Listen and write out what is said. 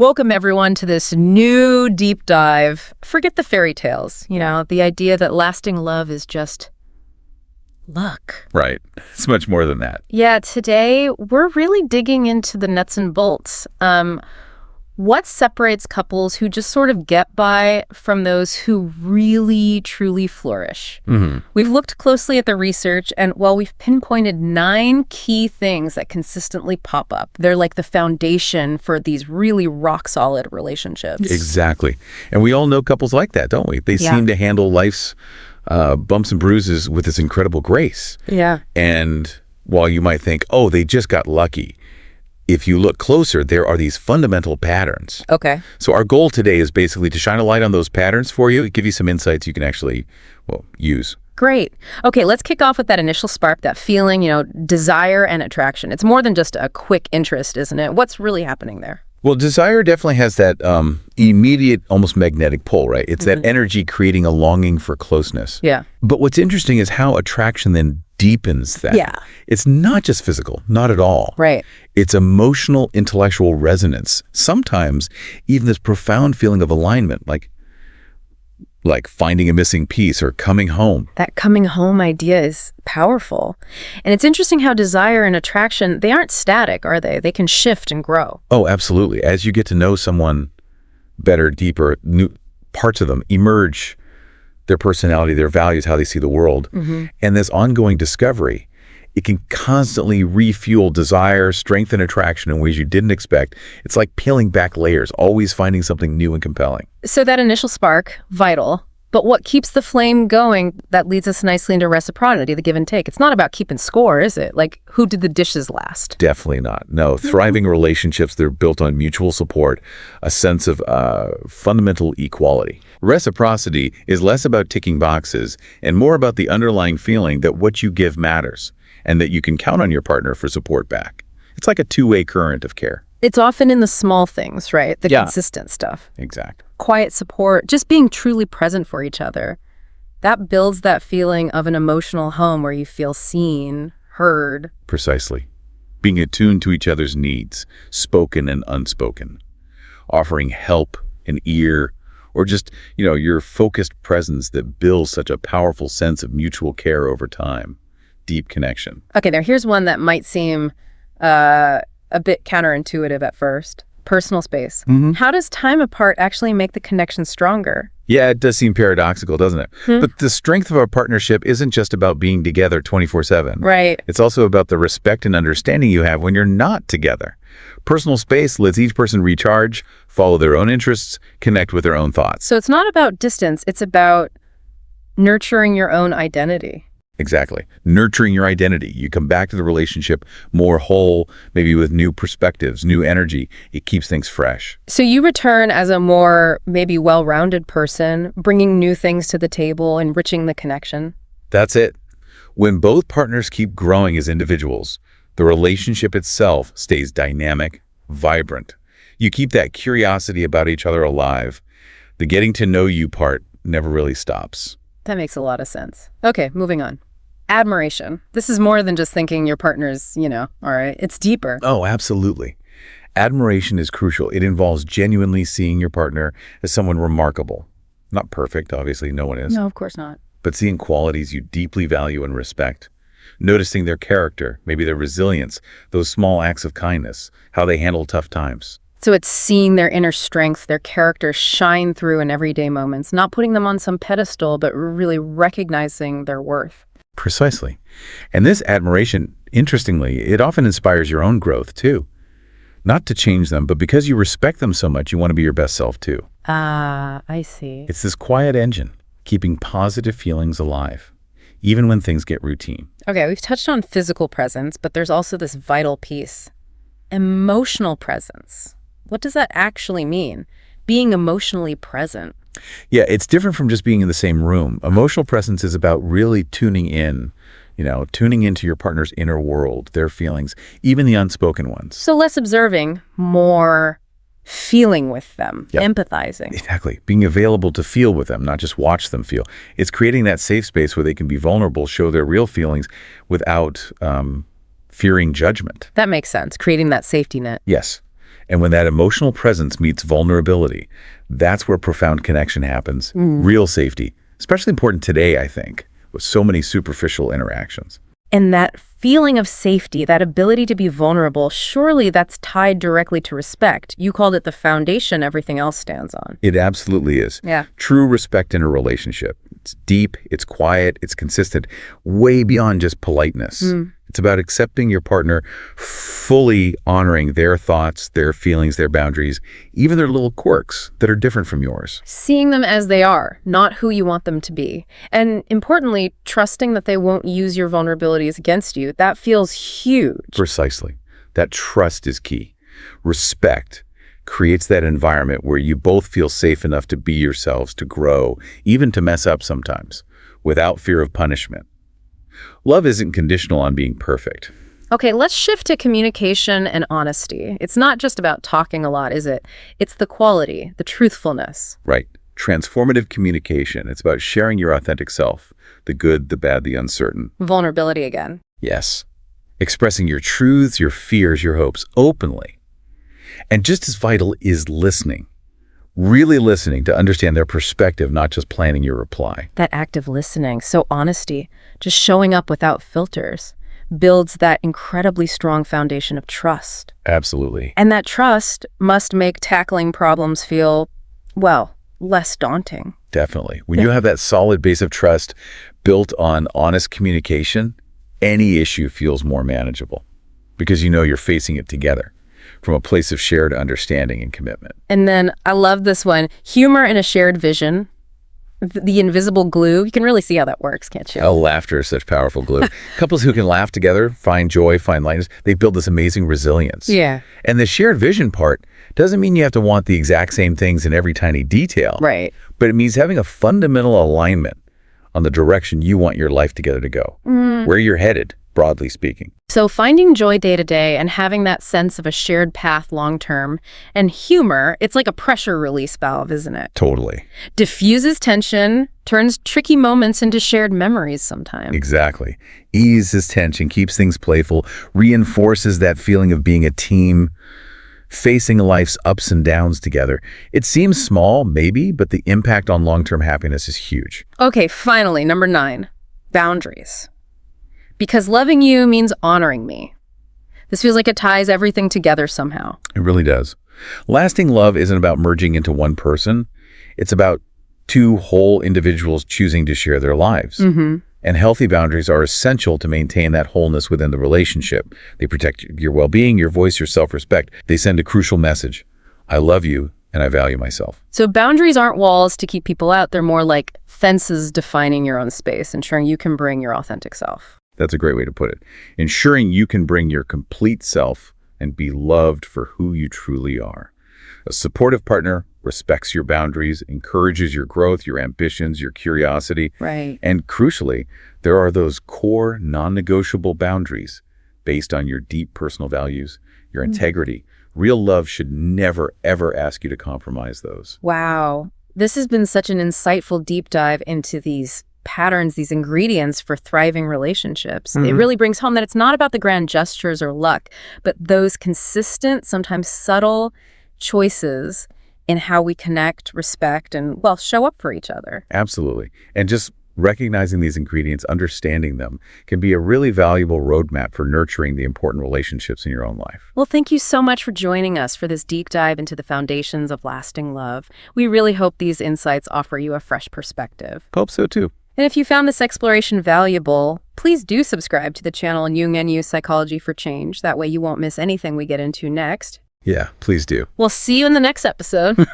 Welcome, everyone, to this new deep dive. Forget the fairy tales, the idea that lasting love is just luck. Right. It's much more than that. Yeah, today we're really digging into the nuts and bolts. What separates couples who just sort of get by from those who really, truly flourish? We've looked closely at the research, and we've pinpointed 9 key things that consistently pop up. They're like the foundation for these really rock-solid relationships. Exactly. And we all know couples like that, don't we? They seem to handle life's bumps and bruises with this incredible grace. Yeah. And while you might think, oh, they just got lucky, if you look closer, there are these fundamental patterns. Okay. So our goal today is basically to shine a light on those patterns for you, give you some insights you can actually, use. Great. Okay, let's kick off with that initial spark, that feeling, desire and attraction. It's more than just a quick interest, isn't it? What's really happening there? Well, desire definitely has that immediate, almost magnetic pull, right? It's that energy creating a longing for closeness. Yeah. But what's interesting is how attraction then deepens that. Yeah. It's not just physical, not at all. Right. It's emotional, intellectual resonance. Sometimes even this profound feeling of alignment, like finding a missing piece or coming home. That coming home idea is powerful. And it's interesting how desire and attraction, they aren't static, are they? They can shift and grow. Oh, absolutely. As you get to know someone better, deeper, new parts of them emerge, their personality, their values, how they see the world. And this ongoing discovery, it can constantly refuel desire, strengthen attraction in ways you didn't expect. It's like peeling back layers, always finding something new and compelling. So that initial spark, vital. But what keeps the flame going, that leads us nicely into reciprocity, the give and take. It's not about keeping score, is it? Like, who did the dishes last? Definitely not. No, thriving relationships, they're built on mutual support, a sense of fundamental equality. Reciprocity is less about ticking boxes and more about the underlying feeling that what you give matters and that you can count on your partner for support back. It's like a two-way current of care. It's often in the small things, right? The consistent stuff. Exactly. Quiet support, just being truly present for each other. That builds that feeling of an emotional home where you feel seen, heard. Precisely. Being attuned to each other's needs, spoken and unspoken. Offering help, an ear, or just, your focused presence that builds such a powerful sense of mutual care over time. Deep connection. Okay, now here's one that might seem a bit counterintuitive at first. Personal space. How does time apart actually make the connection stronger? Yeah, it does seem paradoxical, doesn't it? But the strength of our partnership isn't just about being together 24/7. Right. It's also about the respect and understanding you have when you're not together. Personal space lets each person recharge, follow their own interests, connect with their own thoughts. So it's not about distance, it's about nurturing your own identity. Exactly. Nurturing your identity. You come back to the relationship more whole, maybe with new perspectives, new energy. It keeps things fresh. So you return as a more maybe well-rounded person, bringing new things to the table, enriching the connection. That's it. When both partners keep growing as individuals, the relationship itself stays dynamic, vibrant. You keep that curiosity about each other alive. The getting to know you part never really stops. That makes a lot of sense. Okay, moving on. Admiration. This is more than just thinking your partner's, all right. It's deeper. Oh, absolutely. Admiration is crucial. It involves genuinely seeing your partner as someone remarkable. Not perfect, obviously, no one is. No, of course not. But seeing qualities you deeply value and respect. Noticing their character, maybe their resilience, those small acts of kindness, how they handle tough times. So it's seeing their inner strength, their character shine through in everyday moments, not putting them on some pedestal, but really recognizing their worth. Precisely. And this admiration, interestingly, it often inspires your own growth, too. Not to change them, but because you respect them so much, you want to be your best self, too. Ah, I see. It's this quiet engine, keeping positive feelings alive, even when things get routine. Okay, we've touched on physical presence, but there's also this vital piece. Emotional presence. What does that actually mean? Being emotionally present. Yeah, it's different from just being in the same room. Emotional presence is about really tuning in, tuning into your partner's inner world, their feelings, even the unspoken ones. So less observing, more feeling with them, empathizing. Exactly. Being available to feel with them, not just watch them feel. It's creating that safe space where they can be vulnerable, show their real feelings without fearing judgment. That makes sense, creating that safety net. Yes. And when that emotional presence meets vulnerability, that's where profound connection happens. Real safety, especially important today, I think, with so many superficial interactions. And that feeling of safety, that ability to be vulnerable, surely that's tied directly to respect. You called it the foundation everything else stands on. It absolutely is. Yeah. True respect in a relationship. It's deep, it's quiet, it's consistent, way beyond just politeness. It's about accepting your partner, fully honoring their thoughts, their feelings, their boundaries, even their little quirks that are different from yours. Seeing them as they are, not who you want them to be. And importantly, trusting that they won't use your vulnerabilities against you. That feels huge. Precisely. That trust is key. Respect creates that environment where you both feel safe enough to be yourselves, to grow, even to mess up sometimes, without fear of punishment. Love isn't conditional on being perfect. Okay, let's shift to communication and honesty. It's not just about talking a lot, is it? It's the quality, the truthfulness. Right. Transformative communication. It's about sharing your authentic self, the good, the bad, the uncertain. Vulnerability again. Yes. Expressing your truths, your fears, your hopes openly. And just as vital is listening. Really listening to understand their perspective, not just planning your reply. That active listening, so honesty, just showing up without filters, builds that incredibly strong foundation of trust. Absolutely. And that trust must make tackling problems feel, well, less daunting. Definitely. When you have that solid base of trust built on honest communication, any issue feels more manageable because you know you're facing it together from a place of shared understanding and commitment. And then I love this one, humor and a shared vision, the invisible glue. You can really see how that works, can't you? Oh, laughter is such powerful glue. Couples who can laugh together, find joy, find lightness, they build this amazing resilience. Yeah. And the shared vision part doesn't mean you have to want the exact same things in every tiny detail. Right. But it means having a fundamental alignment on the direction you want your life together to go, where you're headed, broadly speaking. So finding joy day to day and having that sense of a shared path long term, and humor, it's like a pressure release valve, isn't it? Totally. Diffuses tension, turns tricky moments into shared memories sometimes. Exactly. Eases tension, keeps things playful, reinforces that feeling of being a team, facing life's ups and downs together. It seems small, maybe, but the impact on long-term happiness is huge. Okay, finally, number 9, boundaries. Because loving you means honoring me. This feels like it ties everything together somehow. It really does. Lasting love isn't about merging into one person. It's about two whole individuals choosing to share their lives. And healthy boundaries are essential to maintain that wholeness within the relationship. They protect your well-being, your voice, your self-respect. They send a crucial message. I love you and I value myself. So boundaries aren't walls to keep people out. They're more like fences defining your own space, ensuring you can bring your authentic self. That's a great way to put it. Ensuring you can bring your complete self and be loved for who you truly are. A supportive partner respects your boundaries, encourages your growth, your ambitions, your curiosity. Right. And crucially, there are those core non-negotiable boundaries based on your deep personal values, your integrity. Real love should never, ever ask you to compromise those. Wow. This has been such an insightful deep dive into these patterns, these ingredients for thriving relationships. It really brings home that it's not about the grand gestures or luck, but those consistent, sometimes subtle choices in how we connect, respect, and, well, show up for each other. Absolutely. And just recognizing these ingredients, understanding them, can be a really valuable roadmap for nurturing the important relationships in your own life. Well, thank you so much for joining us for this deep dive into the foundations of lasting love. We really hope these insights offer you a fresh perspective. Hope so too. And if you found this exploration valuable, please do subscribe to the channel on UNBREAKABLE Psychology for Change. That way you won't miss anything we get into next. Yeah, please do. We'll see you in the next episode.